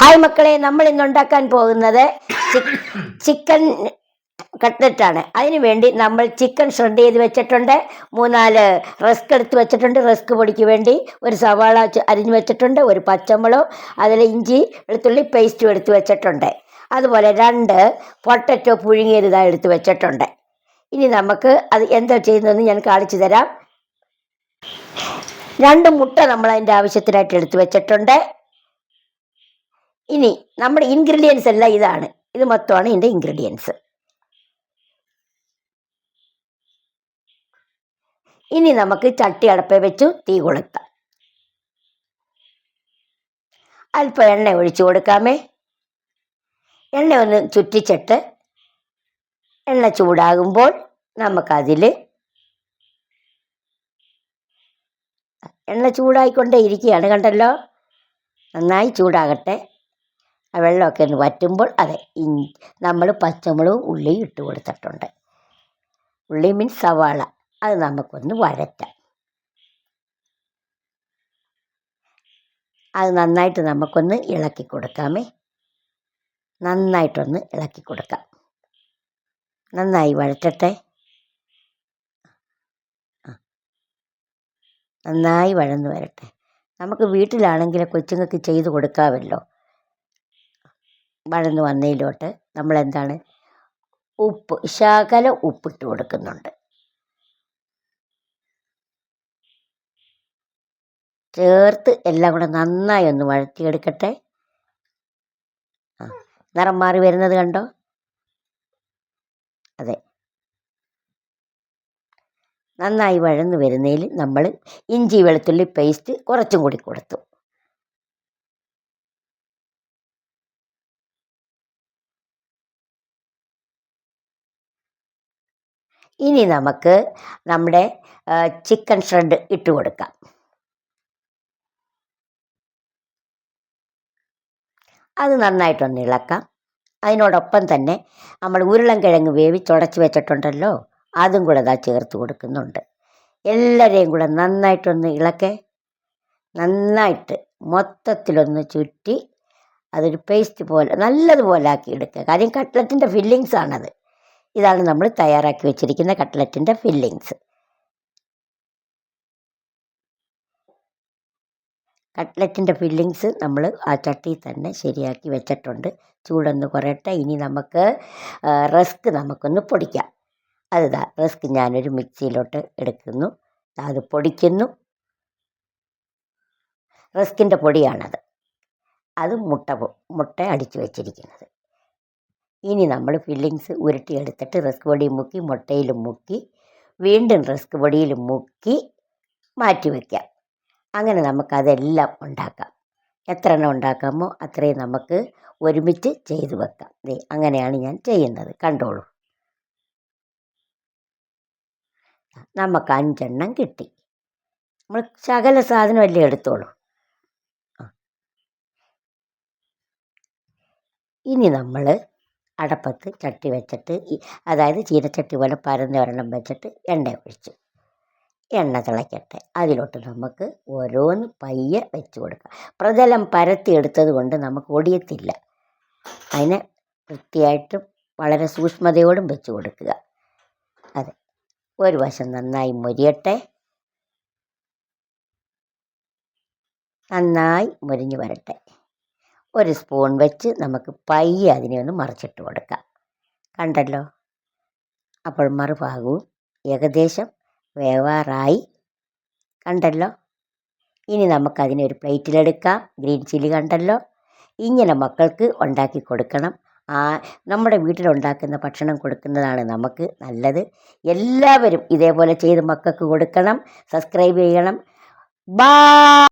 Hi മക്കളെ, നമ്മൾ ഇന്ന് ഉണ്ടാക്കാൻ പോകുന്നത് ചിക്കൻ കട്ട്ലറ്റാണ്. അതിനു വേണ്ടി നമ്മൾ ചിക്കൻ ഷ്രെഡ് ചെയ്ത് വെച്ചിട്ടുണ്ട്. 3-4 റസ്ക് എടുത്ത് വെച്ചിട്ടുണ്ട്. റസ്ക് പൊടിക്ക് വേണ്ടി ഒരു സവാള അരിഞ്ഞ് വെച്ചിട്ടുണ്ട്. ഒരു പച്ചമുളക്, അതിൽ ഇഞ്ചി വെളുത്തുള്ളി പേസ്റ്റും എടുത്ത് വെച്ചിട്ടുണ്ട്. അതുപോലെ 2 പൊട്ടറ്റോ പുഴുങ്ങിയതായി എടുത്ത് വെച്ചിട്ടുണ്ട്. ഇനി നമുക്ക് അത് എന്താ ചെയ്യുന്നതെന്ന് ഞാൻ കാണിച്ചു തരാം. 2 മുട്ട നമ്മൾ അതിൻ്റെ ആവശ്യത്തിനായിട്ട് എടുത്ത് വെച്ചിട്ടുണ്ട്. ഇനി നമ്മുടെ ഇൻഗ്രീഡിയൻസ് എല്ലാം ഇതാണ്. ഇത് മൊത്തമാണ് ഇതിൻ്റെ ഇൻഗ്രീഡിയൻസ്. ഇനി നമുക്ക് ചട്ടി അടപ്പേ വെച്ചു തീ കൊളുത്താം. അല്പം എണ്ണ ഒഴിച്ചു കൊടുക്കാമേ. എണ്ണ ഒന്ന് ചുറ്റിച്ചിട്ട് എണ്ണ ചൂടാകുമ്പോൾ നമുക്കതിൽ എണ്ണ ചൂടായിക്കൊണ്ടേ ഇരിക്കുകയാണ്, കണ്ടല്ലോ. നന്നായി ചൂടാകട്ടെ. ആ വെള്ളമൊക്കെ ഒന്ന് വറ്റുമ്പോൾ നമ്മൾ പച്ചമുളകും ഉള്ളിയും ഇട്ട് കൊടുത്തിട്ടുണ്ട്. ഉള്ളി മീൻസ് സവാള. അത് നമുക്കൊന്ന് വഴറ്റാം. അത് നന്നായിട്ട് നമുക്കൊന്ന് ഇളക്കി കൊടുക്കാമേ. നന്നായിട്ടൊന്ന് ഇളക്കി കൊടുക്കാം. നന്നായി വഴറ്റട്ടെ. നന്നായി വഴന്ന് വരട്ടെ. നമുക്ക് വീട്ടിലാണെങ്കിൽ കൊച്ചുങ്ങൾക്ക് ചെയ്ത് കൊടുക്കാമല്ലോ. വഴന്ന് വന്നതിലോട്ട് നമ്മളെന്താണ് ശകലം ഉപ്പിട്ട് കൊടുക്കുന്നുണ്ട്. ചേർത്ത് എല്ലാം കൂടെ നന്നായി ഒന്ന് വഴറ്റിയെടുക്കട്ടെ. നിറം മാറി വരുന്നത് കണ്ടോ? അതെ, നന്നായി വഴന്ന് വരുന്നതിൽ നമ്മൾ ഇഞ്ചി വെളുത്തുള്ളി പേസ്റ്റ് കുറച്ചും കൂടി കൊടുത്തു. ഇനി നമുക്ക് നമ്മുടെ ചിക്കൻ ഷ്രെഡ് ഇട്ട് കൊടുക്കാം. അത് നന്നായിട്ടൊന്ന് ഇളക്കാം. അതിനോടൊപ്പം തന്നെ നമ്മൾ ഉരുളൻകിഴങ്ങ് വേവിച്ചുടച്ച് വെച്ചിട്ടുണ്ടല്ലോ, അതും കൂടെ ചേർത്ത് കൊടുക്കുന്നുണ്ട്. എല്ലാവരെയും കൂടെ നന്നായിട്ടൊന്ന് ഇളക്കെ. നന്നായിട്ട് മൊത്തത്തിലൊന്ന് ചുറ്റി അതൊരു പേസ്റ്റ് പോലെ നല്ലതുപോലെ ആക്കി എടുക്കുക. കാര്യം കട്ട്ലറ്റിൻ്റെ ഫില്ലിങ്സ് ആണത്. ഇതാണ് നമ്മൾ തയ്യാറാക്കി വെച്ചിരിക്കുന്ന കട്ട്ലറ്റിൻ്റെ ഫില്ലിങ്സ്. കട്ട്ലറ്റിൻ്റെ ഫില്ലിങ്സ് നമ്മൾ ആ ചട്ടിയിൽ തന്നെ ശരിയാക്കി വെച്ചിട്ടുണ്ട്. ചൂടൊന്ന് കുറയട്ടെ. ഇനി നമുക്ക് റസ്ക് നമുക്കൊന്ന് പൊടിക്കാം. റസ്ക് ഞാനൊരു മിക്സിയിലോട്ട് എടുക്കുന്നു. അത് പൊടിക്കുന്നു. റസ്കിൻ്റെ പൊടിയാണത്. അത് മുട്ട അടിച്ചു വെച്ചിരിക്കുന്നത്. ഇനി നമ്മൾ ഫില്ലിങ്സ് ഉരുട്ടിയെടുത്തിട്ട് റസ്ക് പൊടിയും മുക്കി മുട്ടയിലും മുക്കി വീണ്ടും റസ്ക് പൊടിയിലും മുക്കി മാറ്റി വയ്ക്കാം. അങ്ങനെ നമുക്കതെല്ലാം ഉണ്ടാക്കാം. എത്ര എണ്ണം ഉണ്ടാക്കാമോ അത്രയും നമുക്ക് ഒരുമിച്ച് ചെയ്തു വെക്കാം. അങ്ങനെയാണ് ഞാൻ ചെയ്യുന്നത്, കണ്ടോളൂ. നമുക്ക് 5 എണ്ണം കിട്ടി. നമ്മൾ ശകല സാധനമല്ലേ എടുത്തോളൂ. ഇനി നമ്മൾ അടപ്പത്ത് ചട്ടി വെച്ചിട്ട്, അതായത് ചീനച്ചട്ടി പോലെ പരന്ന ഒരെണ്ണം വെച്ചിട്ട് എണ്ണ ഒഴിച്ചു. എണ്ണ തിളയ്ക്കട്ടെ. അതിലോട്ട് നമുക്ക് ഓരോന്ന് പയ്യെ വെച്ച് കൊടുക്കാം. പ്രതലം പരത്തി എടുത്തത് കൊണ്ട് നമുക്ക് ഒടിയത്തില്ല. അതിനെ വൃത്തിയായിട്ടും വളരെ സൂക്ഷ്മതയോടും വെച്ച് കൊടുക്കുക. അതെ, ഒരു വശം നന്നായി മൊരിയട്ടെ. നന്നായി മൊരിഞ്ഞ് വരട്ടെ. ഒരു സ്പൂൺ വെച്ച് നമുക്ക് പയ്യെ അതിനെ ഒന്ന് മറിച്ചിട്ട് കൊടുക്കാം. കണ്ടല്ലോ. അപ്പോൾ മറുഭാഗവും ഏകദേശം വേവാറായി. കണ്ടല്ലോ. ഇനി നമുക്കതിനെ ഒരു പ്ലേറ്റിലെടുക്കാം. ഗ്രീൻ ചില്ലി കണ്ടല്ലോ. ഇങ്ങനെ മക്കൾക്ക് ഉണ്ടാക്കി കൊടുക്കണം. നമ്മുടെ വീട്ടിലുണ്ടാക്കുന്ന ഭക്ഷണം കൊടുക്കുന്നതാണ് നമുക്ക് നല്ലത്. എല്ലാവരും ഇതേപോലെ ചെയ്ത് മക്കൾക്ക് കൊടുക്കണം. സബ്സ്ക്രൈബ് ചെയ്യണം. ബൈ.